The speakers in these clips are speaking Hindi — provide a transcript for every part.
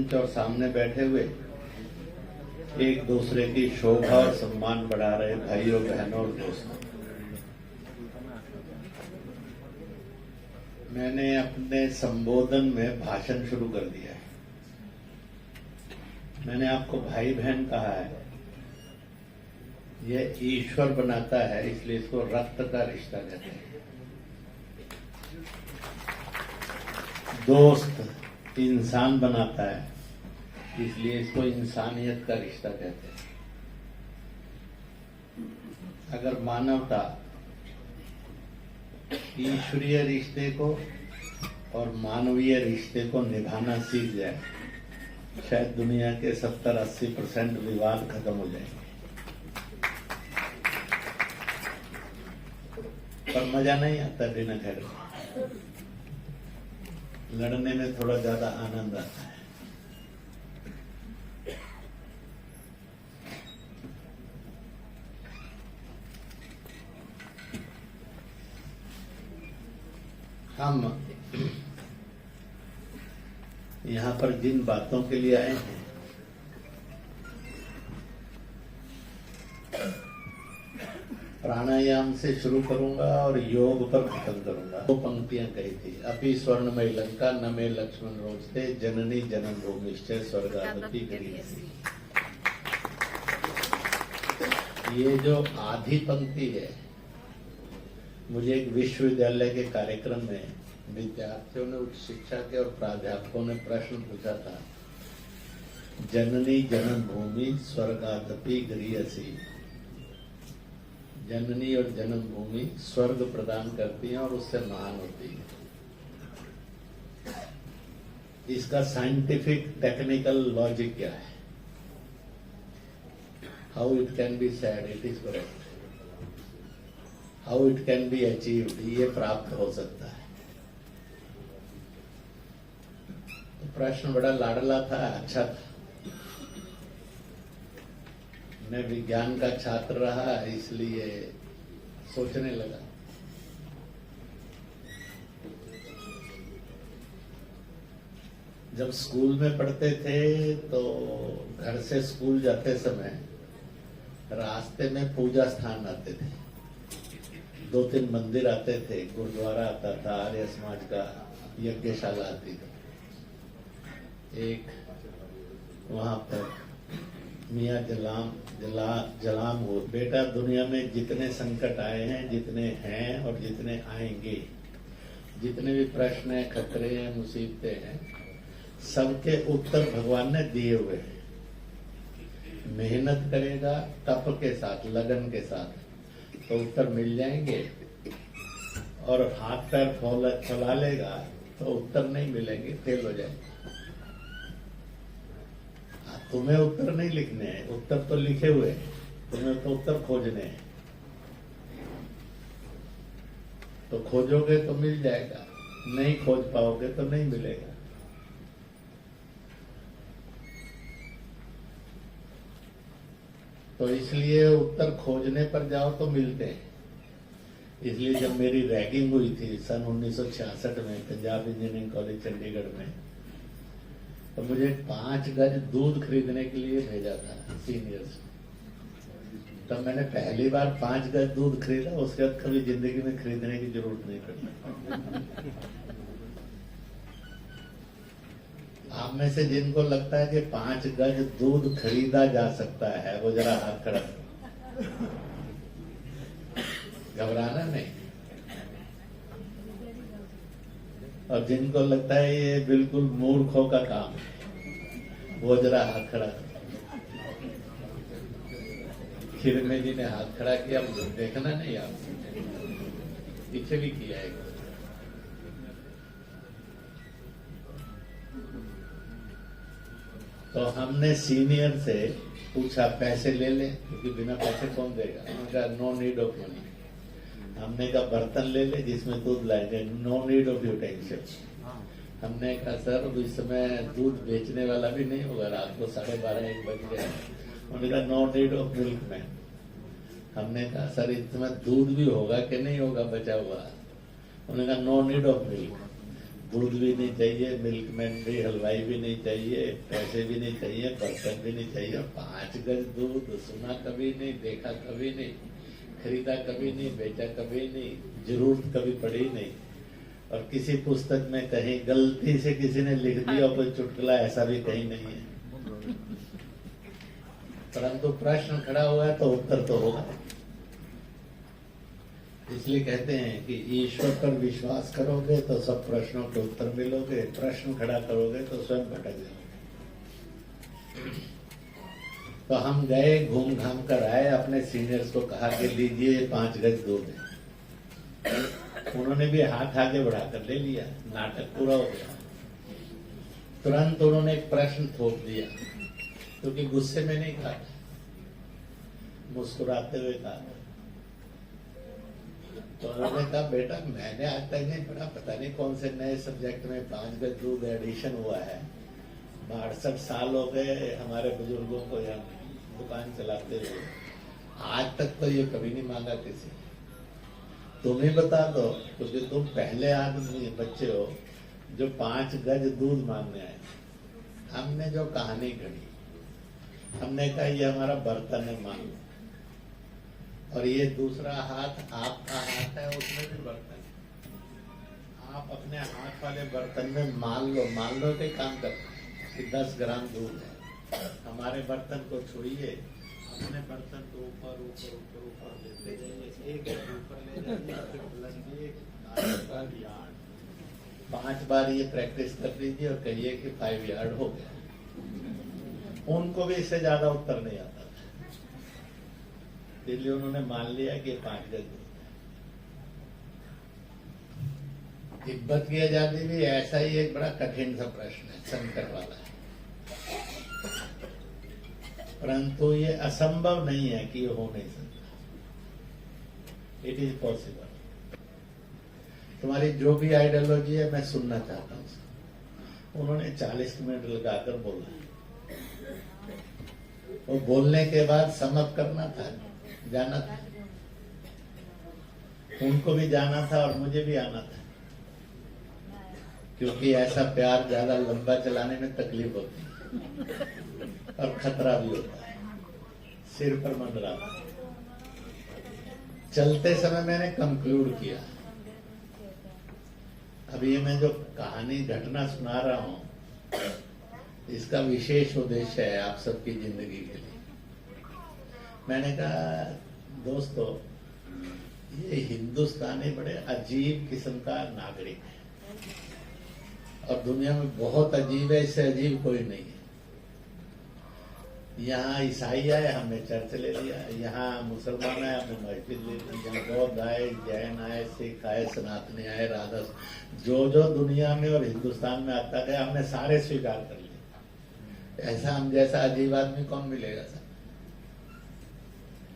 मंच और सामने बैठे हुए एक दूसरे की शोभा और सम्मान बढ़ा रहे भाइयों, बहनों और दोस्तों, मैंने अपने संबोधन में भाषण शुरू कर दिया है। मैंने आपको भाई बहन कहा है, यह ईश्वर बनाता है, इसलिए इसको रक्त का रिश्ता कहते हैं। दोस्त इंसान बनाता है, इसलिए इसको इंसानियत का रिश्ता कहते हैं। अगर मानवता ईश्वरीय रिश्ते को और मानवीय रिश्ते को निभाना सीख जाए, शायद दुनिया के 70-80% विवाद खत्म हो जाएंगे। पर मजा नहीं आता बिना घर में। लड़ने में थोड़ा ज्यादा आनंद आता है। हम यहां पर जिन बातों के लिए आए हैं, प्राणायाम से शुरू करूंगा और योग पर खत्म करूंगा। दो पंक्तियां कही थी, अपि स्वर्णमय लंका न मे लक्ष्मण रोचते, जननी जन्म भूमिश्च स्वर्गादपि गरीयसी। ये जो आधी पंक्ति है, मुझे एक विश्वविद्यालय के कार्यक्रम में विद्यार्थियों ने, उच्च शिक्षा के और प्राध्यापकों ने प्रश्न पूछा था, जननी जन्म भूमि स्वर्गादपि गरीयसी। जननी और जन्मभूमि स्वर्ग प्रदान करती हैं और उससे महान होती है। इसका साइंटिफिक टेक्निकल लॉजिक क्या है? How it can be said it is correct, how it can be achieved, ये प्राप्त हो सकता है। तो प्रश्न बड़ा लाडला था, अच्छा था। मैं विज्ञान का छात्र रहा, इसलिए सोचने लगा। जब स्कूल में पढ़ते थे तो घर से स्कूल जाते समय रास्ते में पूजा स्थान आते थे, 2-3 मंदिर आते थे, गुरुद्वारा आता था, आर्य समाज का यज्ञशाला आती थी। एक वहां पर मियाँ जलाम हो, बेटा दुनिया में जितने संकट आए हैं, जितने हैं और जितने आएंगे, जितने भी प्रश्न हैं, खतरे हैं, मुसीबतें हैं, सबके उत्तर भगवान ने दिए हुए हैं। मेहनत करेगा तप के साथ, लगन के साथ, तो उत्तर मिल जाएंगे, और हाथ पैर फैला लेगा तो उत्तर नहीं मिलेंगे, फेल हो जाएंगे। तुम्हें उत्तर नहीं लिखने हैं, उत्तर तो लिखे हुए हैं, तुम्हें तो उत्तर खोजने हैं। तो खोजोगे तो मिल जाएगा, नहीं खोज पाओगे तो नहीं मिलेगा। तो इसलिए उत्तर खोजने पर जाओ तो मिलते हैं। इसलिए जब मेरी रैगिंग हुई थी सन 1966 में पंजाब इंजीनियरिंग कॉलेज चंडीगढ़ में, तो मुझे 5 गज दूध खरीदने के लिए भेजा था सीनियर्स। तब मैंने पहली बार 5 गज दूध खरीदा, उसके बाद कभी जिंदगी में खरीदने की जरूरत नहीं पड़ी। आप में से जिनको लगता है कि 5 गज दूध खरीदा जा सकता है, वो जरा हाथ खड़ा करो। घबराना नहीं। और जिनको लगता है ये बिल्कुल मूर्खों का काम है, वो जरा हाथ खड़ा करो। खिरमे जी ने हाथ खड़ा किया, देखना नहीं, आप पीछे भी किया है। तो हमने सीनियर से पूछा, पैसे ले ले, क्योंकि बिना पैसे कौन देगा। उन्होंने कहा नो नीड ऑफ मनी। हमने कहा बर्तन ले ले जिसमें दूध लाएंगे, नो नीड ऑफ यूटेंसिल्स। हमने कहा सर इस समय दूध बेचने वाला भी नहीं होगा, रात को 12:30-1 बज गए। उन्होंने कहा no need of milkman. हमने कहा सर इस समय दूध भी होगा कि नहीं होगा बचा हुआ। उन्होंने कहा नो नीड ऑफ मिल्क। दूध भी नहीं चाहिए, मिल्कमैन भी, हलवाई भी नहीं चाहिए, पैसे भी नहीं चाहिए, बर्तन भी नहीं चाहिए। 5 गज दूध, सुना कभी नहीं, देखा कभी नहीं, खरीदा कभी नहीं, बेचा कभी नहीं, जरूरत कभी पड़ी नहीं। और किसी पुस्तक में कहीं गलती से किसी ने लिख दिया कोई चुटकुला, ऐसा भी कहीं नहीं है। परंतु प्रश्न खड़ा हुआ है तो उत्तर तो होगा। इसलिए कहते हैं कि ईश्वर पर विश्वास करोगे तो सब प्रश्नों के उत्तर मिलोगे, प्रश्न खड़ा करोगे तो स्वयं भटक जाओगे। तो हम गए, घूम घाम कर आए, अपने सीनियर्स को कहा कि लीजिए 5 गज दूध है। उन्होंने भी हाथ आगे बढ़ाकर ले लिया, नाटक पूरा हो गया। तुरंत उन्होंने एक प्रश्न थोप दिया, क्योंकि गुस्से में नहीं कहा, मुस्कुराते हुए कहा। तो उन्होंने कहा बेटा मैंने आज तक नहीं पढ़ा, पता नहीं कौन से नए सब्जेक्ट में 5 गज दूध एडिशन हुआ है। 68 साल हो गए हमारे बुजुर्गों को यहाँ दुकान चलाते हुए, आज तक तो ये कभी नहीं मांगा किसी। तुम ही बता दो, क्योंकि तुम पहले आदमी बच्चे हो जो 5 गज दूध मांगने आए। हमने जो कहानी घड़ी, हमने कहा ये हमारा बर्तन है, मान लो। और ये दूसरा हाथ आपका हाथ है, उसमें भी बर्तन है। आप अपने हाथ वाले बर्तन में मान लो कि काम करते कि 10 ग्राम दूध है। हमारे बर्तन को छुड़िए, अपने बर्तन को ऊपर ऊपर ऊपर ऊपर लेते जाइए, एक ऊपर ले जाइए, फिर बुलंदी 5 बार ये प्रैक्टिस कर लीजिए और कहिए कि 5 यार्ड हो गया। उनको भी इससे ज्यादा उत्तर नहीं आता था, इसलिए उन्होंने मान लिया कि 5 गज। तिब्बत की आजादी भी ऐसा ही एक बड़ा कठिन सा प्रश्न है, संकट वाला है। परंतु ये असंभव नहीं है कि ये हो नहीं सकता। It is possible. तुम्हारी जो भी आइडियोलॉजी है मैं सुनना चाहता हूँ। उन्होंने 40 मिनट लगाकर बोला, वो बोलने के बाद समअप करना था, जाना था। उनको भी जाना था और मुझे भी आना था, क्योंकि ऐसा प्यार ज्यादा लंबा चलाने में तकलीफ होती है और खतरा भी होता है, सिर पर मंडरा। चलते समय मैंने कंक्लूड किया, अब ये मैं जो कहानी घटना सुना रहा हूं, इसका विशेष उद्देश्य है आप सबकी जिंदगी के लिए। मैंने कहा दोस्तों, ये हिंदुस्तानी बड़े अजीब किस्म का नागरिक है और दुनिया में बहुत अजीब है, इससे अजीब कोई नहीं है। यहाँ ईसाई आए, हमने चर्च ले लिया। यहाँ मुसलमान आए, हमने मस्जिद ले ली। यहाँ बौद्ध आए, जैन आए, सिख आए, सनातनी आए, राधा, जो जो दुनिया में और हिंदुस्तान में आता गया हमने सारे स्वीकार कर लिए। ऐसा हम जैसा अजीब आदमी कौन मिलेगा sir?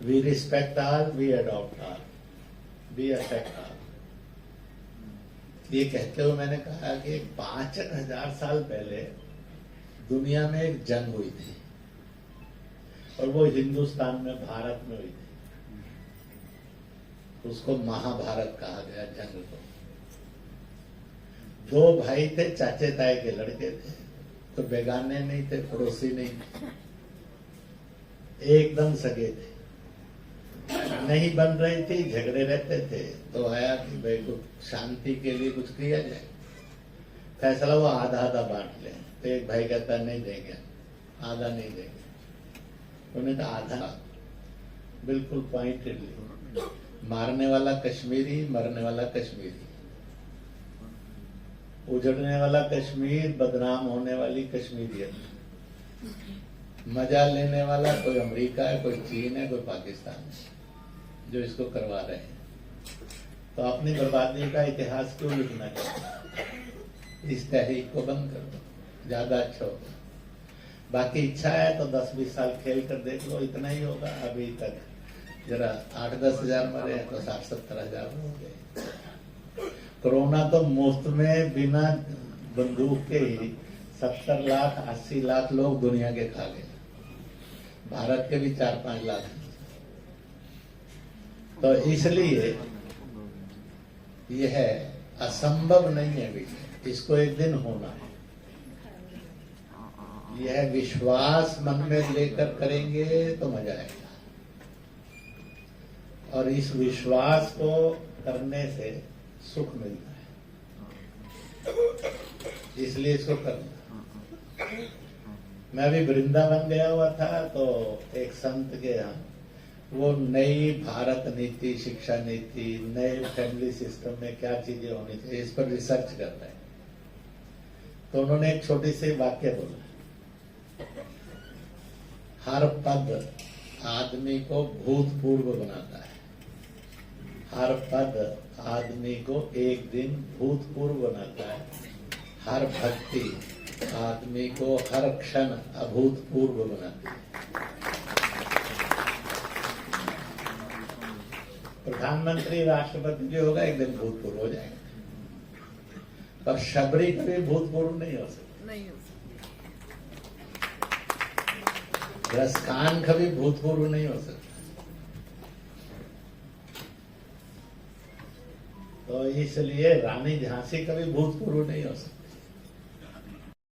We respect all, we adopt all, we affect all. ये कहते हुए मैंने कहा कि 5000 साल पहले दुनिया में एक जंग हुई थी और वो हिंदुस्तान में, भारत में हुई थी। उसको महाभारत कहा गया जंग को। 2 भाई थे, चाचे ताए के लड़के थे, तो बेगाने नहीं थे, पड़ोसी नहीं थे, एकदम सगे थे। नहीं बन रही थी, झगड़े रहते थे, तो आया कि भाई कुछ शांति के लिए कुछ किया जाए। फैसला वो आधा आधा बांट ले। तो एक भाई कहता नहीं देंगे, आधा नहीं देंगे। उन्होंने कहा आधा, बिल्कुल पॉइंटेडली। मारने वाला कश्मीरी, मरने वाला कश्मीरी, उजड़ने वाला कश्मीर, बदनाम होने वाली कश्मीरियत, मजा लेने वाला कोई अमेरिका है, कोई चीन है, कोई पाकिस्तान है जो इसको करवा रहे हैं। तो अपनी बर्बादी का इतिहास क्यों लिखना चाहिए? इस तहरीक को बंद कर दो, ज्यादा अच्छा होगा। बाकी इच्छा है तो 10-20 साल खेल कर देख लो, इतना ही होगा। अभी तक जरा 8-10 हजार मरे हैं तो 60-70 हजार हो गए। कोरोना तो मुफ्त में बिना बंदूक के ही 70 लाख 80 लाख लोग दुनिया के खा गए। भारत के भी 4-5 लाख। तो इसलिए यह असंभव नहीं है विषय। इसको एक दिन होना है। यह विश्वास मन में लेकर करेंगे तो मजा आएगा, और इस विश्वास को करने से सुख मिलता है, इसलिए इसको करना। मैं अभी वृंदावन गया हुआ था, तो एक संत के यहाँ वो नई भारत नीति, शिक्षा नीति, नए फैमिली सिस्टम में क्या चीजें होनी चाहिए, इस पर रिसर्च कर रहे हैं। तो उन्होंने एक छोटी सी वाक्य बोला, हर पद आदमी को भूतपूर्व बनाता है, हर पद आदमी को एक दिन भूतपूर्व बनाता है, हर भक्ति आदमी को हर क्षण अभूतपूर्व बनाती है। प्रधानमंत्री, राष्ट्रपति जो होगा एक दिन भूतपूर्व हो जाएगा, पर शबरी कभी भूतपूर्व नहीं हो सकता, नहीं हो सकती। रसखान कभी भूतपूर्व नहीं हो सकता। तो इसलिए रानी झांसी कभी भूतपूर्व नहीं हो सकती।